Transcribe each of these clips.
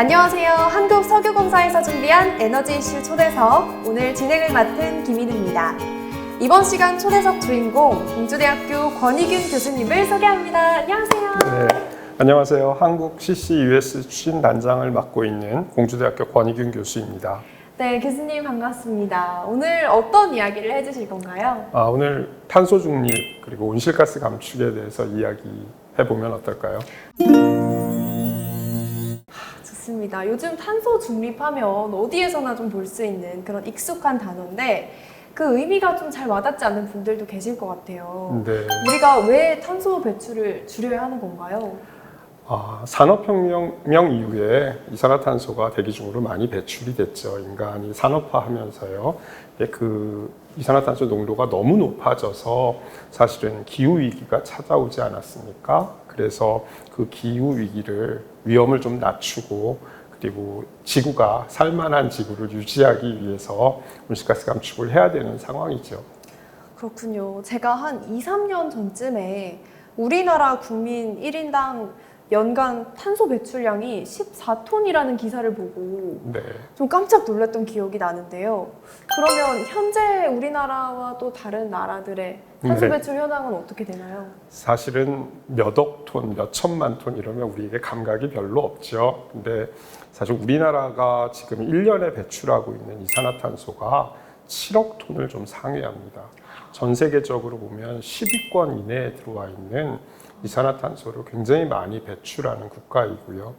안녕하세요. 한국석유공사에서 준비한 에너지 이슈 초대석, 오늘 진행을 맡은 김인우입니다. 이번 시간 초대석 주인공 공주대학교 권희균 교수님을 소개합니다. 안녕하세요. 네, 안녕하세요. 한국 CCUS 추진단장을 맡고 있는 공주대학교 권희균 교수입니다. 네, 교수님 반갑습니다. 오늘 어떤 이야기를 해주실 건가요? 오늘 탄소 중립 그리고 온실가스 감축에 대해서 이야기해보면 어떨까요? 좋습니다. 요즘 탄소 중립하면 어디에서나 좀 볼 수 있는 그런 익숙한 단어인데 그 의미가 좀 잘 와닿지 않는 분들도 계실 것 같아요. 네. 우리가 왜 탄소 배출을 줄여야 하는 건가요? 산업혁명 이후에 이산화탄소가 대기 중으로 많이 배출이 됐죠. 인간이 산업화하면서요. 그 이산화탄소 농도가 너무 높아져서 사실은 기후위기가 찾아오지 않았습니까? 그래서 그 기후위기를 위험을 좀 낮추고 그리고 지구가 살만한 지구를 유지하기 위해서 온실가스 감축을 해야 되는 상황이죠. 그렇군요. 제가 한 2, 3년 전쯤에 우리나라 국민 1인당 연간 탄소 배출량이 14톤이라는 기사를 보고 네. 좀 깜짝 놀랐던 기억이 나는데요. 그러면 현재 우리나라와 또 다른 나라들의 탄소 네. 배출 현황은 어떻게 되나요? 사실은 몇억 톤, 몇 천만 톤 이러면 우리에게 감각이 별로 없죠. 근데 사실 우리나라가 지금 1년에 배출하고 있는 이산화탄소가 7억 톤을 좀 상회합니다. 전 세계적으로 보면 10위권 이내에 들어와 있는 이산화탄소를 굉장히 많이 배출하는 국가이고요.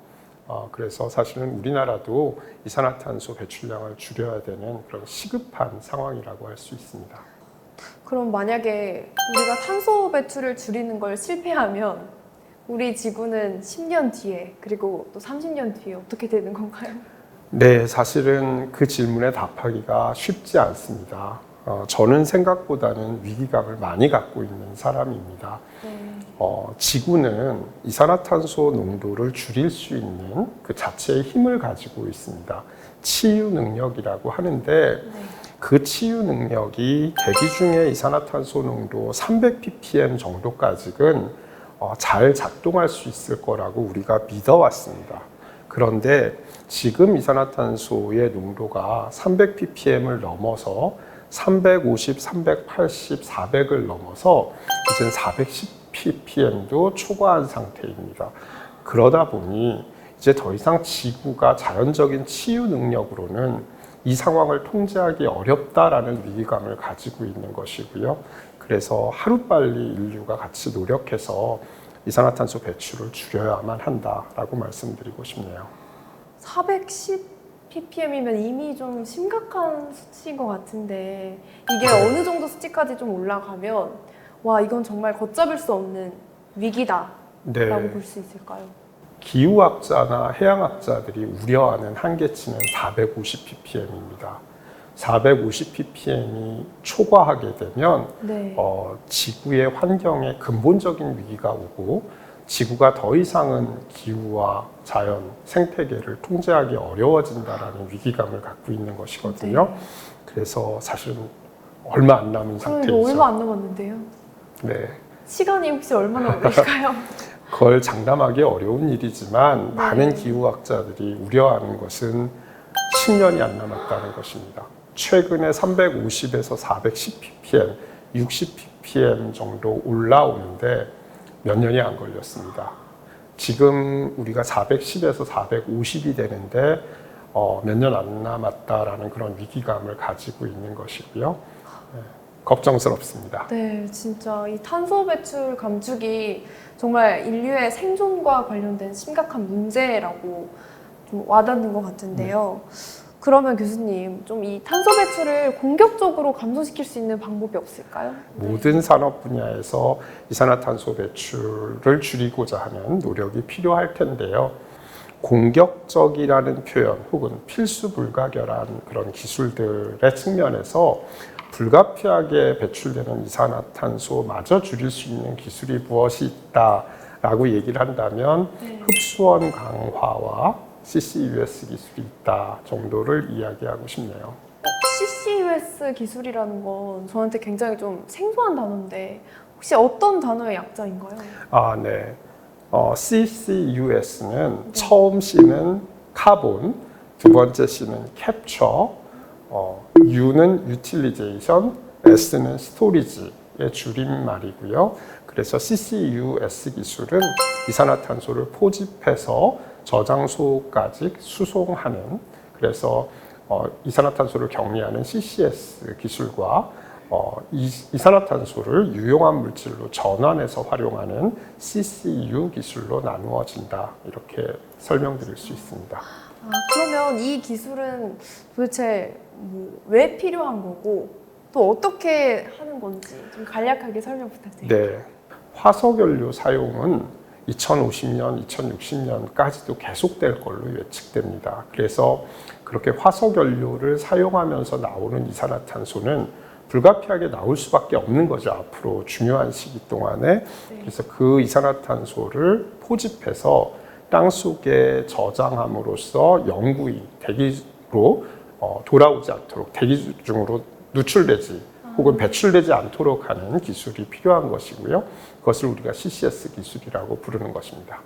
그래서 사실은 우리나라도 이산화탄소 배출량을 줄여야 되는 그런 시급한 상황이라고 할 수 있습니다. 그럼 만약에 우리가 탄소 배출을 줄이는 걸 실패하면 우리 지구는 10년 뒤에 그리고 또 30년 뒤에 어떻게 되는 건가요? 네, 사실은 그 질문에 답하기가 쉽지 않습니다. 저는 생각보다는 위기감을 많이 갖고 있는 사람입니다. 지구는 이산화탄소 농도를 줄일 수 있는 그 자체의 힘을 가지고 있습니다. 치유 능력이라고 하는데 그 치유 능력이 대기 중의 이산화탄소 농도 300ppm 정도까지는 잘 작동할 수 있을 거라고 우리가 믿어왔습니다. 그런데 지금 이산화탄소의 농도가 300ppm을 넘어서 350, 380, 400을 넘어서 이제는 410ppm도 초과한 상태입니다. 그러다 보니 이제 더 이상 지구가 자연적인 치유 능력으로는 이 상황을 통제하기 어렵다라는 위기감을 가지고 있는 것이고요. 그래서 하루빨리 인류가 같이 노력해서 이산화탄소 배출을 줄여야만 한다라고 말씀드리고 싶네요. 410ppm이면 이미 좀 심각한 수치인 것 같은데 이게 어느 정도 수치까지 좀 올라가면 와 이건 정말 걷잡을 수 없는 위기다라고 볼 수 있을까요? 기후학자나 해양학자들이 우려하는 한계치는 450ppm입니다. 450ppm이 초과하게 되면 지구의 환경에 근본적인 위기가 오고 지구가 더 이상은 기후와 자연, 생태계를 통제하기 어려워진다는 위기감을 갖고 있는 것이거든요. 그래서 사실은 얼마 안 남은 상태이죠. 얼마 안 남았는데요. 네. 시간이 혹시 얼마나 걸릴까요? 그걸 장담하기 어려운 일이지만 많은 기후학자들이 우려하는 것은 10년이 안 남았다는 것입니다. 최근에 350에서 410ppm, 60ppm 정도 올라오는데 몇 년이 안 걸렸습니다. 지금 우리가 410에서 450이 되는데 몇 년 안 남았다라는 그런 위기감을 가지고 있는 것이고요. 걱정스럽습니다. 네, 진짜 이 탄소 배출 감축이 정말 인류의 생존과 관련된 심각한 문제라고 좀 와닿는 것 같은데요. 그러면 교수님, 좀 이 탄소 배출을 공격적으로 감소시킬 수 있는 방법이 없을까요? 모든 산업 분야에서 이산화탄소 배출을 줄이고자 하는 노력이 필요할 텐데요. 공격적이라는 표현 혹은 필수 불가결한 그런 기술들의 측면에서 불가피하게 배출되는 이산화탄소마저 줄일 수 있는 기술이 무엇이 있다라고 얘기를 한다면 흡수원 강화와 CCUS 기술이 있다 정도를 이야기하고 싶네요. CCUS 기술이라는 건 저한테 굉장히 좀 생소한 단어인데 혹시 어떤 단어의 약자인가요? 네. CCUS는 처음 C는 카본, 두 번째 C는 캡처, U는 유틸리제이션, S는 스토리지의 줄임말이고요. 그래서 CCUS 기술은 이산화탄소를 포집해서 저장소까지 수송하는, 그래서 이산화탄소를 격리하는 CCS 기술과 이산화탄소를 유용한 물질로 전환해서 활용하는 CCU 기술로 나누어진다. 이렇게 설명드릴 수 있습니다. 그러면 이 기술은 도대체 왜 필요한 거고 또 어떻게 하는 건지 좀 간략하게 설명 부탁드립니다. 네, 화석연료 사용은 2050년, 2060년까지도 계속될 걸로 예측됩니다. 그래서 그렇게 화석연료를 사용하면서 나오는 이산화탄소는 불가피하게 나올 수밖에 없는 거죠. 앞으로 중요한 시기 동안에. 그래서 그 이산화탄소를 포집해서 땅 속에 저장함으로써 영구히 대기로 돌아오지 않도록, 대기 중으로 누출되지 혹은 배출되지 않도록 하는 기술이 필요한 것이고요. 그것을 우리가 CCS 기술이라고 부르는 것입니다.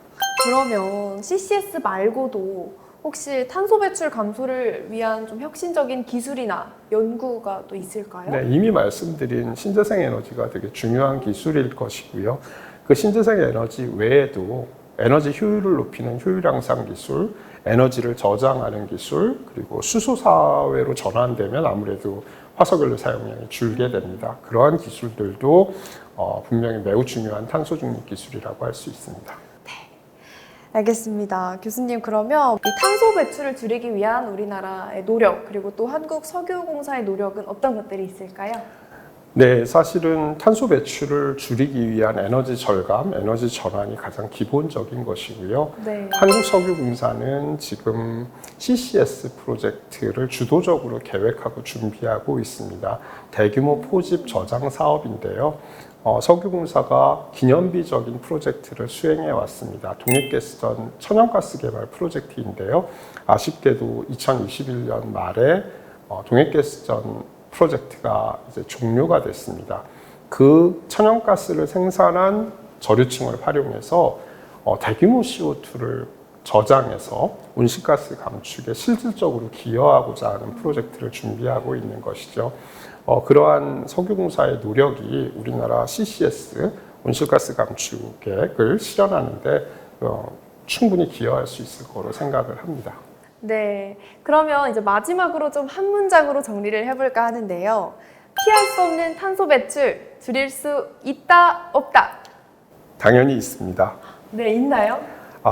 그러면 CCS 말고도 혹시 탄소 배출 감소를 위한 좀 혁신적인 기술이나 연구가 또 있을까요? 네, 이미 말씀드린 신재생 에너지가 되게 중요한 기술일 것이고요. 그 신재생 에너지 외에도 에너지 효율을 높이는 효율 향상 기술, 에너지를 저장하는 기술, 그리고 수소 사회로 전환되면 아무래도 화석연료 사용량이 줄게 됩니다. 그러한 기술들도 분명히 매우 중요한 탄소 중립 기술이라고 할 수 있습니다. 알겠습니다. 교수님, 그러면 이 탄소 배출을 줄이기 위한 우리나라의 노력, 그리고 또 한국석유공사의 노력은 어떤 것들이 있을까요? 네, 사실은 탄소 배출을 줄이기 위한 에너지 절감, 에너지 전환이 가장 기본적인 것이고요. 네. 한국석유공사는 지금 CCS 프로젝트를 주도적으로 계획하고 준비하고 있습니다. 대규모 포집 저장 사업인데요. 석유공사가 기념비적인 프로젝트를 수행해 왔습니다. 동해가스전 천연가스 개발 프로젝트인데요. 아쉽게도 2021년 말에 동해가스전 프로젝트가 이제 종료가 됐습니다. 그 천연가스를 생산한 저류층을 활용해서 대규모 CO2를 저장해서 온실가스 감축에 실질적으로 기여하고자 하는 프로젝트를 준비하고 있는 것이죠. 그러한 석유공사의 노력이 우리나라 CCS 온실가스 감축 계획을 실현하는 데 충분히 기여할 수 있을 거로 생각을 합니다. 네, 그러면 이제 마지막으로 좀 한 문장으로 정리를 해볼까 하는데요. 피할 수 없는 탄소 배출, 줄일 수 있다, 없다? 당연히 있습니다. 네, 있나요?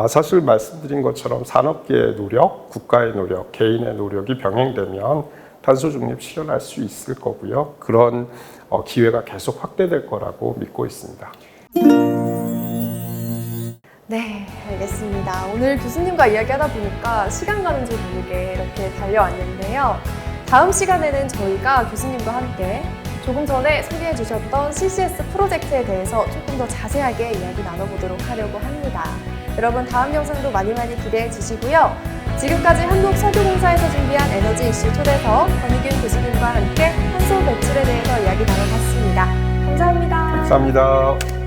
사실 말씀드린 것처럼 산업계의 노력, 국가의 노력, 개인의 노력이 병행되면 탄소 중립 실현할 수 있을 거고요. 그런 기회가 계속 확대될 거라고 믿고 있습니다. 네, 알겠습니다. 오늘 교수님과 이야기하다 보니까 시간 가는 줄 모르게 이렇게 달려왔는데요. 다음 시간에는 저희가 교수님과 함께 조금 전에 소개해 주셨던 CCS 프로젝트에 대해서 조금 더 자세하게 이야기 나눠보도록 하려고 합니다. 여러분, 다음 영상도 많이 기대해 주시고요. 지금까지 한국석유공사에서 준비한 에너지 이슈 초대석 권희균 교수님과 함께 탄소 배출에 대해서 이야기 나눠봤습니다. 감사합니다. 감사합니다.